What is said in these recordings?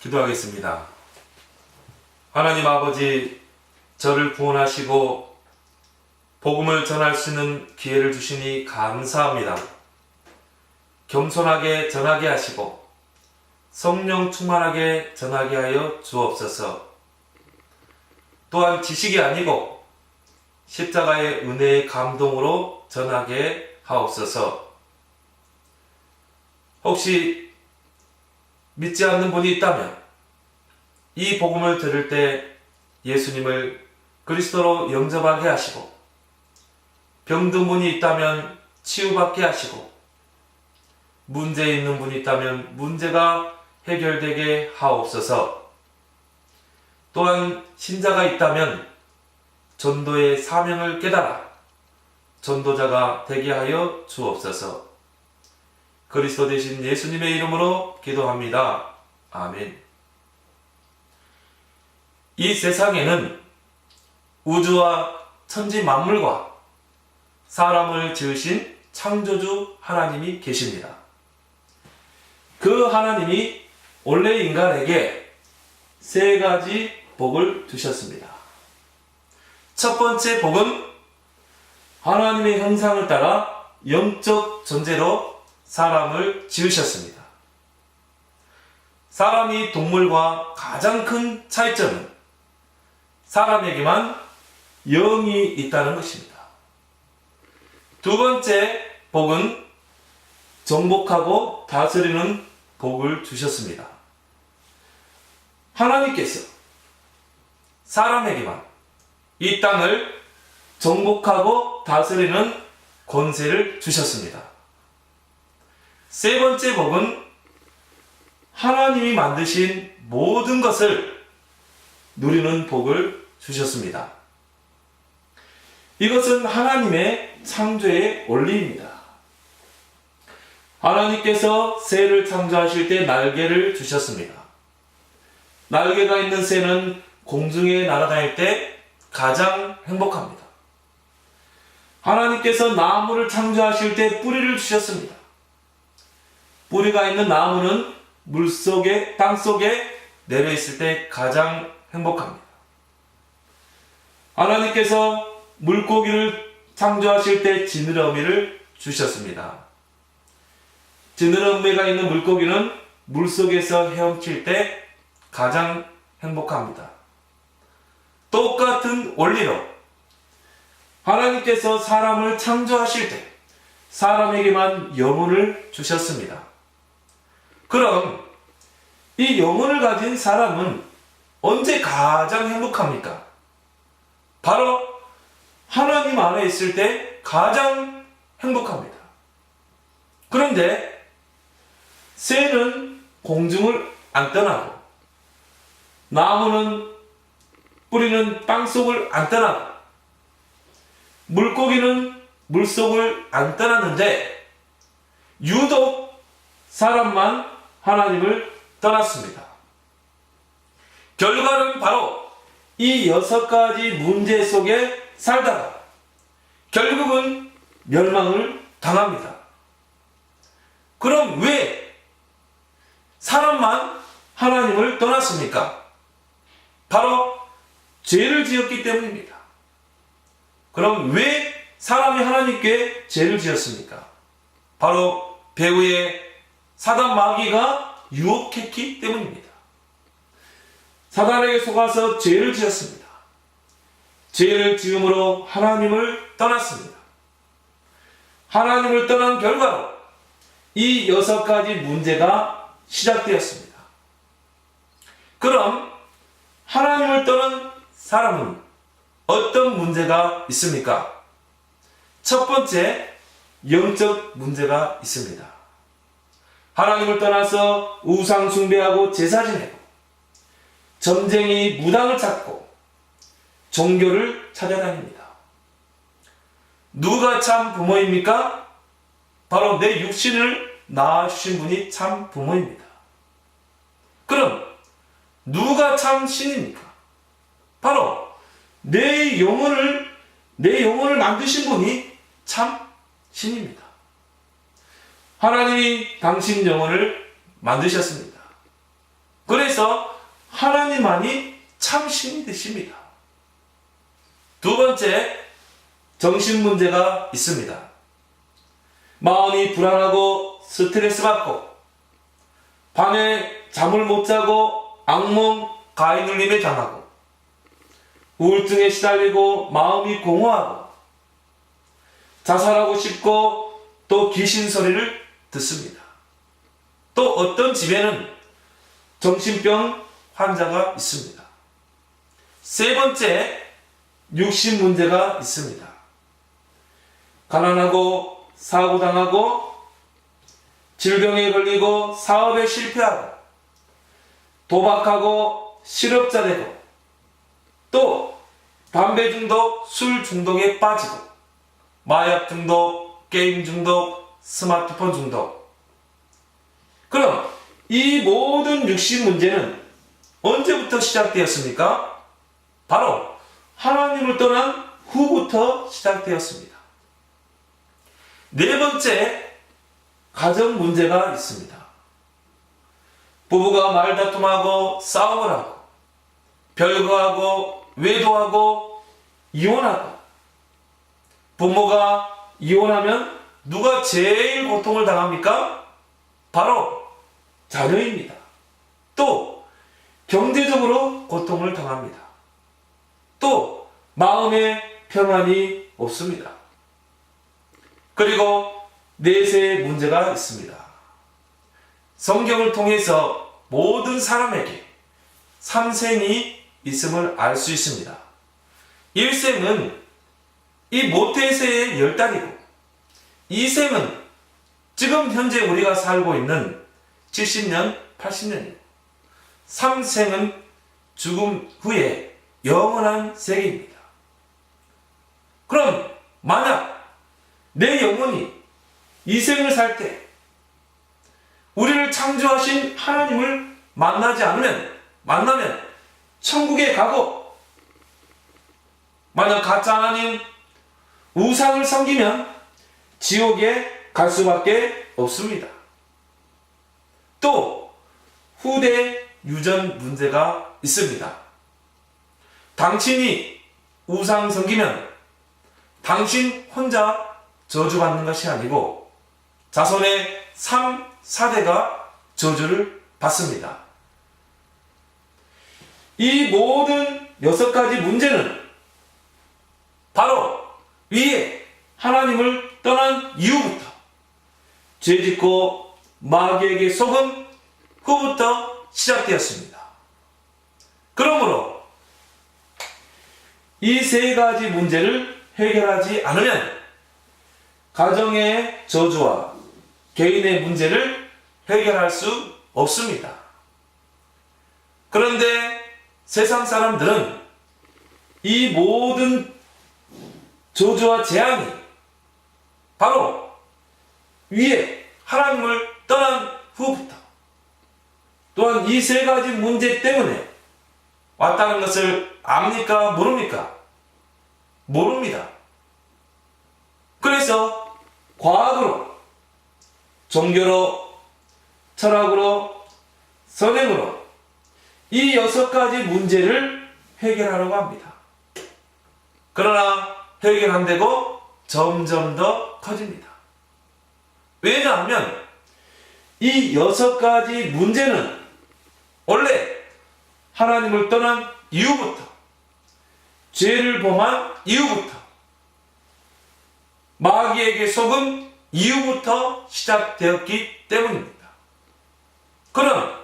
기도하겠습니다. 하나님 아버지, 저를 구원하시고 복음을 전할 수 있는 기회를 주시니 감사합니다. 겸손하게 전하게 하시고 성령 충만하게 전하게 하여 주옵소서. 또한 지식이 아니고 십자가의 은혜의 감동으로 전하게 하옵소서. 혹시 믿지 않는 분이 있다면 이 복음을 들을 때 예수님을 그리스도로 영접하게 하시고, 병든 분이 있다면 치유받게 하시고, 문제 있는 분이 있다면 문제가 해결되게 하옵소서. 또한 신자가 있다면 전도의 사명을 깨달아 전도자가 되게 하여 주옵소서. 그리스도 되신 예수님의 이름으로 기도합니다. 아멘. 이 세상에는 우주와 천지 만물과 사람을 지으신 창조주 하나님이 계십니다. 그 하나님이 원래 인간에게 세 가지 복을 주셨습니다. 첫 번째 복은 하나님의 형상을 따라 영적 존재로 사람을 지으셨습니다. 사람이 동물과 가장 큰 차이점은 사람에게만 영이 있다는 것입니다. 두 번째 복은 정복하고 다스리는 복을 주셨습니다. 하나님께서 사람에게만 이 땅을 정복하고 다스리는 권세를 주셨습니다. 세 번째 복은 하나님이 만드신 모든 것을 누리는 복을 주셨습니다. 이것은 하나님의 창조의 원리입니다. 하나님께서 새를 창조하실 때 날개를 주셨습니다. 날개가 있는 새는 공중에 날아다닐 때 가장 행복합니다. 하나님께서 나무를 창조하실 때 뿌리를 주셨습니다. 뿌리가 있는 나무는 물속에, 땅속에 내려있을 때 가장 행복합니다. 하나님께서 물고기를 창조하실 때 지느러미를 주셨습니다. 지느러미가 있는 물고기는 물속에서 헤엄칠 때 가장 행복합니다. 똑같은 원리로 하나님께서 사람을 창조하실 때 사람에게만 영혼을 주셨습니다. 그럼 이 영혼을 가진 사람은 언제 가장 행복합니까? 바로 하나님 안에 있을 때 가장 행복합니다. 그런데 새는 공중을 안 떠나고, 나무는 뿌리는 땅속을 안 떠나고, 물고기는 물속을 안 떠났는데 유독 사람만 하나님을 떠났습니다. 결과는 바로 이 6가지 문제 속에 살다가 결국은 멸망을 당합니다. 그럼 왜 사람만 하나님을 떠났습니까? 바로 죄를 지었기 때문입니다. 그럼 왜 사람이 하나님께 죄를 지었습니까? 바로 배후에 사단 마귀가 유혹했기 때문입니다. 사단에게 속아서 죄를 지었습니다. 죄를 지음으로 하나님을 떠났습니다. 하나님을 떠난 결과로 이 6가지 문제가 시작되었습니다. 그럼 하나님을 떠난 사람은 어떤 문제가 있습니까? 첫 번째, 영적 문제가 있습니다. 하나님을 떠나서 우상 숭배하고 제사 지내고, 점쟁이 무당을 찾고, 종교를 찾아다닙니다. 누가 참 부모입니까? 바로 내 육신을 낳아주신 분이 참 부모입니다. 그럼 누가 참 신입니까? 바로 내 영혼을 만드신 분이 참 신입니다. 하나님이 당신 영혼을 만드셨습니다. 그래서 하나님만이 참 신이 되십니다. 두 번째, 정신 문제가 있습니다. 마음이 불안하고 스트레스 받고 밤에 잠을 못 자고 악몽, 가위눌림에 당하고 우울증에 시달리고 마음이 공허하고 자살하고 싶고 또 귀신 소리를 듣습니다. 또 어떤 집에는 정신병 환자가 있습니다. 세 번째, 육신 문제가 있습니다. 가난하고 사고당하고 질병에 걸리고 사업에 실패하고 도박하고 실업자 되고 또 담배 중독, 술 중독에 빠지고 마약 중독, 게임 중독, 스마트폰 중독. 그럼 이 모든 육신 문제는 언제부터 시작되었습니까? 바로 하나님을 떠난 후부터 시작되었습니다. 네 번째, 가정 문제가 있습니다. 부부가 말다툼하고 싸움을 하고 별거하고 외도하고 이혼하고 부모가 이혼하면 누가 제일 고통을 당합니까? 바로 자녀입니다. 또 경제적으로 고통을 당합니다. 또 마음의 평안이 없습니다. 그리고 내세의 문제가 있습니다. 성경을 통해서 모든 사람에게 삼생이 있음을 알 수 있습니다. 일생은 이 모태세의 10달이고 이생은 지금 현재 우리가 살고 있는 70년, 80년이고 삼생은 죽음 후에 영원한 세계입니다. 그럼 만약 내 영혼이 이 생을 살 때 우리를 창조하신 하나님을 만나면 천국에 가고 만약 가짜 하나님 우상을 섬기면 지옥에 갈 수밖에 없습니다. 또 후대 유전 문제가 있습니다. 당신이 우상 섬기면 당신 혼자 저주받는 것이 아니고 자손의 3, 4대가 저주를 받습니다. 이 모든 6가지 문제는 바로 위에 하나님을 떠난 이후부터 죄짓고 마귀에게 속은 후부터 시작되었습니다. 그러므로 이 3가지 문제를 해결하지 않으면 가정의 저주와 개인의 문제를 해결할 수 없습니다. 그런데 세상 사람들은 이 모든 저주와 재앙이 바로 위에 하나님을 떠난 후부터 또한 이 3가지 문제 때문에 왔다는 것을 압니까? 모릅니까? 모릅니다. 그래서 과학으로, 종교로, 철학으로, 선행으로 이 6가지 문제를 해결하려고 합니다. 그러나 해결 안 되고 점점 더 커집니다. 왜냐하면 이 6가지 문제는 원래 하나님을 떠난 이후부터 죄를 범한 이후부터 마귀에게 속은 이후부터 시작되었기 때문입니다. 그럼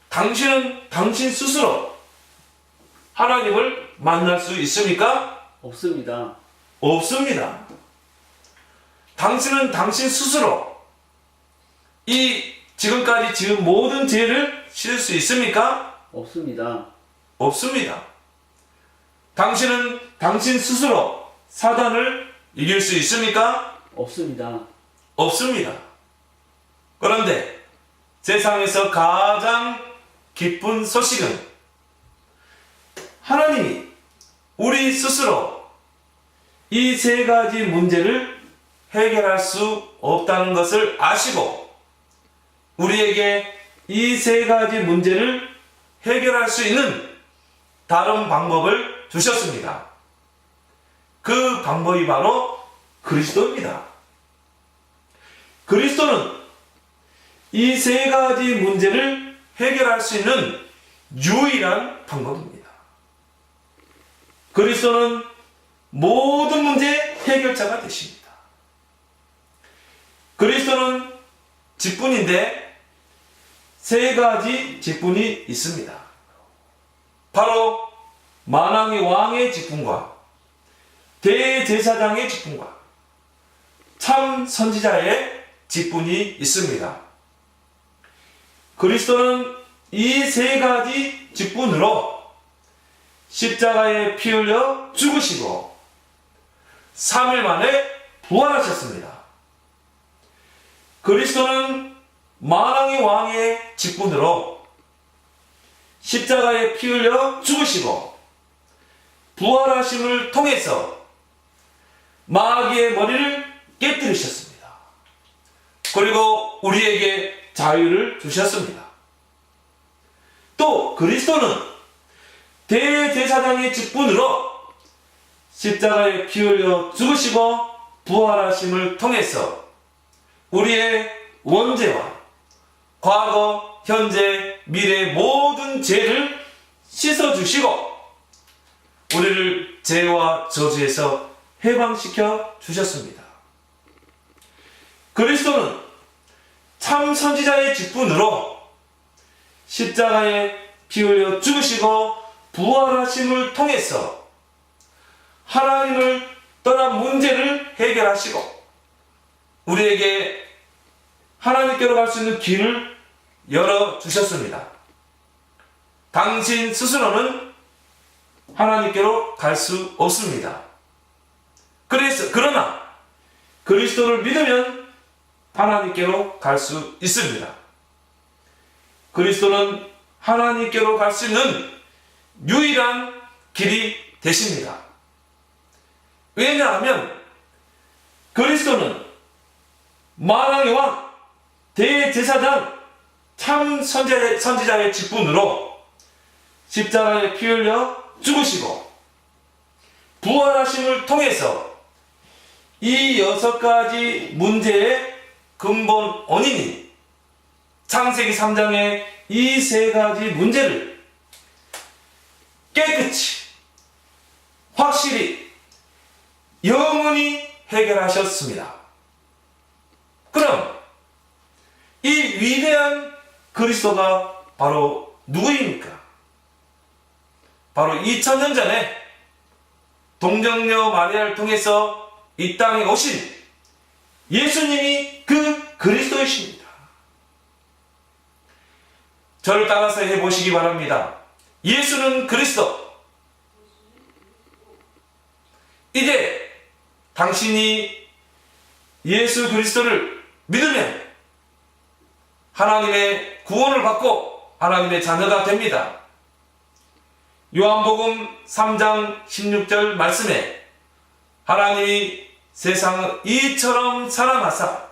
당신은 당신 스스로 하나님을 만날 수 있습니까? 없습니다. 없습니다. 당신은 당신 스스로 이 지금까지 지은 모든 죄를 씻을 수 있습니까? 없습니다. 없습니다. 당신은 당신 스스로 사단을 이길 수 있습니까? 없습니다. 없습니다. 그런데 세상에서 가장 기쁜 소식은 하나님이 우리 스스로 이 3가지 문제를 해결할 수 없다는 것을 아시고 우리에게 이 세 가지 문제를 해결할 수 있는 다른 방법을 주셨습니다. 그 방법이 바로 그리스도입니다. 그리스도는 이 세 가지 문제를 해결할 수 있는 유일한 방법입니다. 그리스도는 모든 문제 해결자가 되십니다. 그리스도는 직분인데 세 가지 직분이 있습니다. 바로 만왕의 왕의 직분과 대제사장의 직분과 참 선지자의 직분이 있습니다. 그리스도는 이 세 가지 직분으로 십자가에 피 흘려 죽으시고 3일 만에 부활하셨습니다. 그리스도는 만왕의 왕의 직분으로 십자가에 피 흘려 죽으시고 부활하심을 통해서 마귀의 머리를 깨뜨리셨습니다. 그리고 우리에게 자유를 주셨습니다. 또 그리스도는 대제사장의 직분으로 십자가에 피 흘려 죽으시고 부활하심을 통해서 우리의 원죄와 과거, 현재, 미래 모든 죄를 씻어주시고 우리를 죄와 저주에서 해방시켜 주셨습니다. 그리스도는 참 선지자의 직분으로 십자가에 피 흘려 죽으시고 부활하심을 통해서 하나님을 떠난 문제를 해결하시고 우리에게 하나님께로 갈 수 있는 길을 열어주셨습니다. 당신 스스로는 하나님께로 갈 수 없습니다. 그러나 그리스도를 믿으면 하나님께로 갈 수 있습니다. 그리스도는 하나님께로 갈 수 있는 유일한 길이 되십니다. 왜냐하면 그리스도는 만왕의 왕, 대제사장, 참 선지자의 직분으로 십자가에 피 흘려 죽으시고 부활하심을 통해서 이 6가지 문제의 근본 원인인 창세기 3장의 이 3가지 문제를 깨끗이 확실히 영원히 해결하셨습니다. 그럼 이 위대한 그리스도가 바로 누구입니까? 바로 2000년 전에 동정녀 마리아를 통해서 이 땅에 오신 예수님이 그 그리스도이십니다. 저를 따라서 해보시기 바랍니다. 예수는 그리스도. 이제 당신이 예수 그리스도를 믿으면 하나님의 구원을 받고 하나님의 자녀가 됩니다. 요한복음 3장 16절 말씀에 하나님이 세상을 이처럼 사랑하사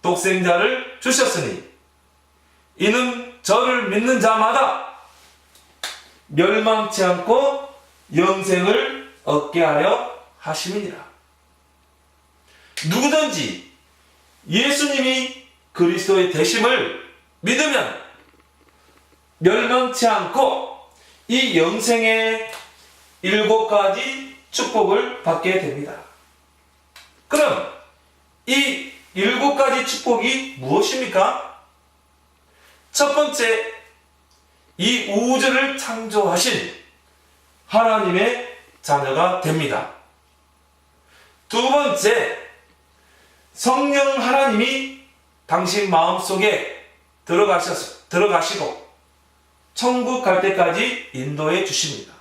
독생자를 주셨으니 이는 저를 믿는 자마다 멸망치 않고 영생을 얻게 하려 하심이니라. 누구든지 예수님이 그리스도의 되심을 믿으면 멸망치 않고 이 영생의 7가지 축복을 받게 됩니다. 그럼 이 7가지 축복이 무엇입니까? 첫 번째, 이 우주를 창조하신 하나님의 자녀가 됩니다. 두 번째, 성령 하나님이 당신 마음속에 들어가시고 천국 갈 때까지 인도해 주십니다.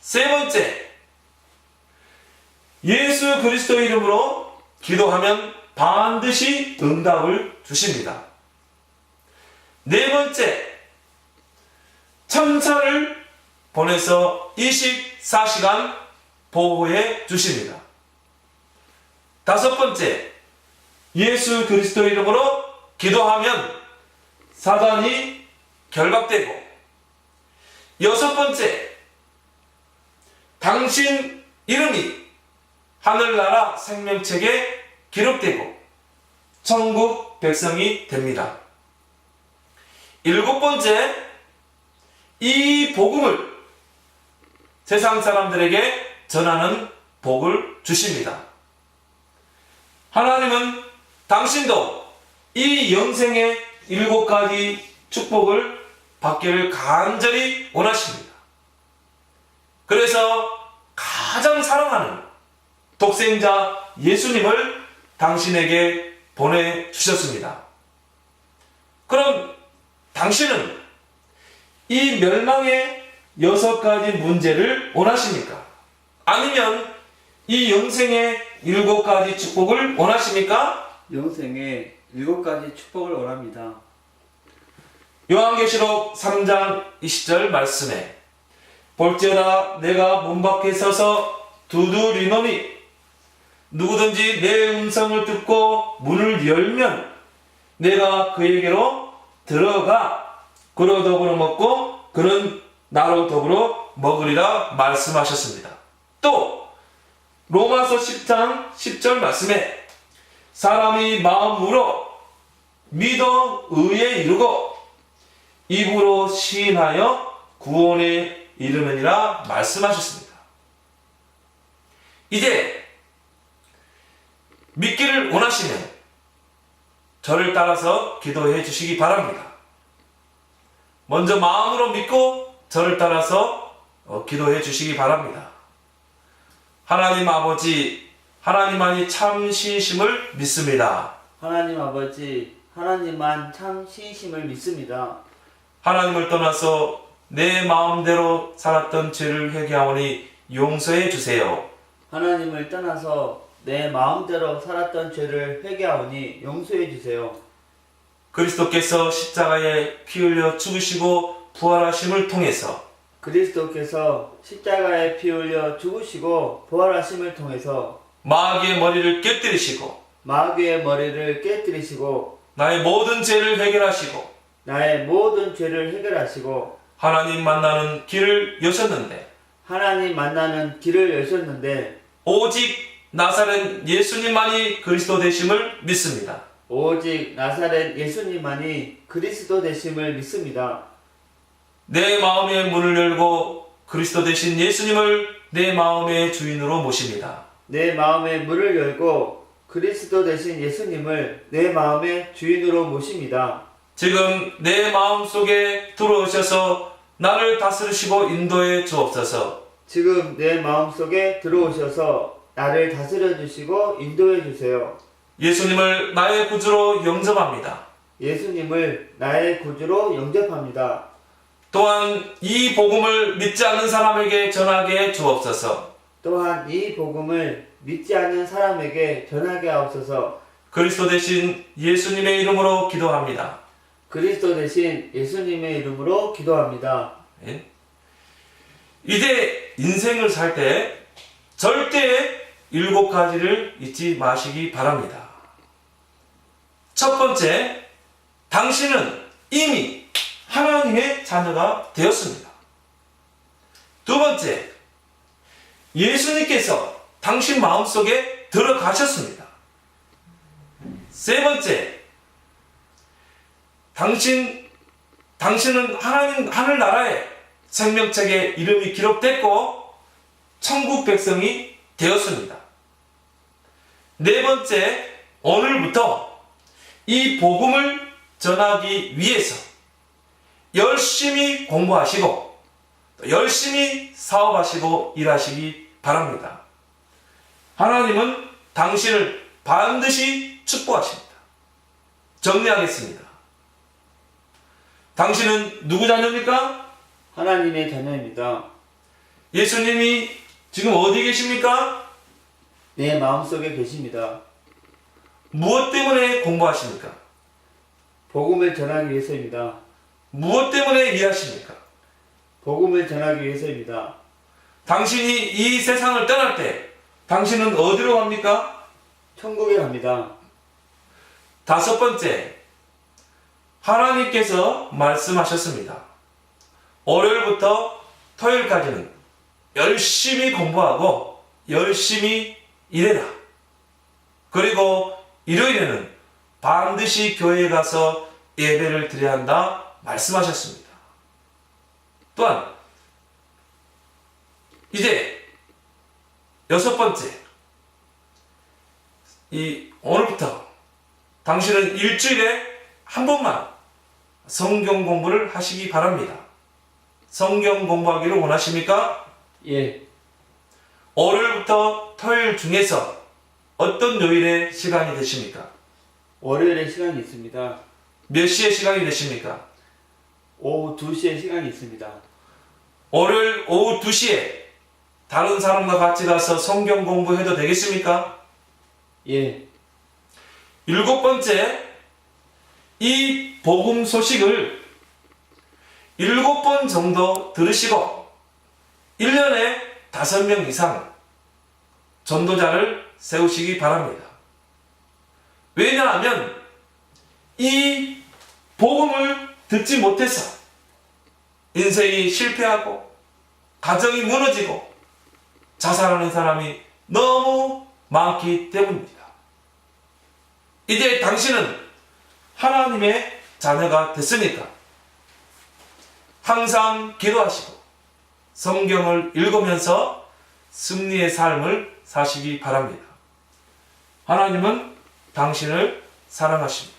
세 번째, 예수 그리스도의 이름으로 기도하면 반드시 응답을 주십니다. 네 번째, 천사를 보내서 24시간 보호해 주십니다. 다섯 번째, 예수 그리스도의 이름으로 기도하면 사단이 결박되고, 여섯 번째, 당신 이름이 하늘나라 생명책에 기록되고 천국 백성이 됩니다. 일곱 번째, 이 복음을 세상 사람들에게 전하는 복을 주십니다. 하나님은 당신도 이 영생의 일곱 가지 축복을 받기를 간절히 원하십니다. 그래서 가장 사랑하는 독생자 예수님을 당신에게 보내주셨습니다. 그럼 당신은 이 멸망의 여섯 가지 문제를 원하십니까? 아니면 이 영생의 일곱 가지 축복을 원하십니까? 영생의 일곱 가지 축복을 원합니다. 요한계시록 3장 20절 말씀에 볼지어다 내가 문 밖에 서서 두드리노니 누구든지 내 음성을 듣고 문을 열면 내가 그에게로 들어가 그로 더불어 먹고 그는 나로 더불어 먹으리라 말씀하셨습니다. 또 로마서 10장 10절 말씀에 사람이 마음으로 믿어 의에 이르고 입으로 시인하여 구원에 이르느니라 말씀하셨습니다. 이제 믿기를 원하시면 저를 따라서 기도해 주시기 바랍니다. 먼저 마음으로 믿고 저를 따라서 기도해 주시기 바랍니다. 하나님 아버지, 하나님만이 참 신심을 믿습니다. 하나님 아버지, 하나님만 참 신심을 믿습니다. 하나님을 떠나서 내 마음대로 살았던 죄를 회개하오니 용서해 주세요. 하나님을 떠나서 내 마음대로 살았던 죄를 회개하오니 용서해 주세요. 그리스도께서 십자가에 피 흘려 죽으시고 부활하심을 통해서 그리스도께서 십자가에 피 흘려 죽으시고 부활하심을 통해서 마귀의 머리를 깨뜨리시고 마귀의 머리를 깨뜨리시고 나의 모든 죄를 해결하시고 나의 모든 죄를 해결하시고 하나님 만나는 길을 여셨는데 하나님 만나는 길을 여셨는데 오직 나사렛 예수님만이 그리스도 되심을 믿습니다. 오직 나사렛 예수님만이 그리스도 되심을 믿습니다. 내 마음의 문을 열고 그리스도 되신 예수님을 내 마음의 주인으로 모십니다. 내 마음의 문을 열고 그리스도 되신 예수님을 내 마음의 주인으로 모십니다. 지금 내 마음 속에 들어오셔서 나를 다스리시고 인도해 주옵소서. 지금 내 마음속에 들어오셔서 나를 다스려 주시고 인도해 주세요. 예수님을 나의 구주로 영접합니다. 예수님을 나의 구주로 영접합니다. 또한 이 복음을 믿지 않는 사람에게 전하게 해 주옵소서. 또한 이 복음을 믿지 않는 사람에게 전하게 하옵소서. 그리스도 대신 예수님의 이름으로 기도합니다. 그리스도 대신 예수님의 이름으로 기도합니다. 예? 이제 인생을 살 때 절대 일곱 가지를 잊지 마시기 바랍니다. 첫 번째, 당신은 이미 하나님의 자녀가 되었습니다. 두 번째, 예수님께서 당신 마음속에 들어가셨습니다. 세 번째, 당신은 하늘나라에 생명책에 이름이 기록됐고 천국 백성이 되었습니다. 네 번째, 오늘부터 이 복음을 전하기 위해서 열심히 공부하시고 열심히 사업하시고 일하시기 바랍니다. 하나님은 당신을 반드시 축복하십니다. 정리하겠습니다. 당신은 누구 자녀입니까? 하나님의 자녀입니다. 예수님이 지금 어디 계십니까? 내 마음속에 계십니다. 무엇 때문에 공부하십니까? 복음을 전하기 위해서입니다. 무엇 때문에 일하십니까? 복음을 전하기 위해서입니다. 당신이 이 세상을 떠날 때 당신은 어디로 갑니까? 천국에 갑니다. 다섯 번째, 하나님께서 말씀하셨습니다. 월요일부터 토요일까지는 열심히 공부하고 열심히 일해라. 그리고 일요일에는 반드시 교회에 가서 예배를 드려야 한다 말씀하셨습니다. 또한 이제 6번째, 오늘부터 당신은 일주일에 한 번만 성경 공부를 하시기 바랍니다. 성경 공부하기를 원하십니까? 예. 월요일부터 토요일 중에서 어떤 요일에 시간이 되십니까? 월요일에 시간이 있습니다. 몇 시에 시간이 되십니까? 오후 2시에 시간이 있습니다. 월요일 오후 2시에 다른 사람과 같이 가서 성경 공부해도 되겠습니까? 예. 7번째, 이 복음 소식을 7번 정도 들으시고 1년에 5명 이상 전도자를 세우시기 바랍니다. 왜냐하면 이 복음을 듣지 못해서 인생이 실패하고 가정이 무너지고 자살하는 사람이 너무 많기 때문입니다. 이제 당신은 하나님의 자녀가 됐으니까 항상 기도하시고 성경을 읽으면서 승리의 삶을 사시기 바랍니다. 하나님은 당신을 사랑하십니다.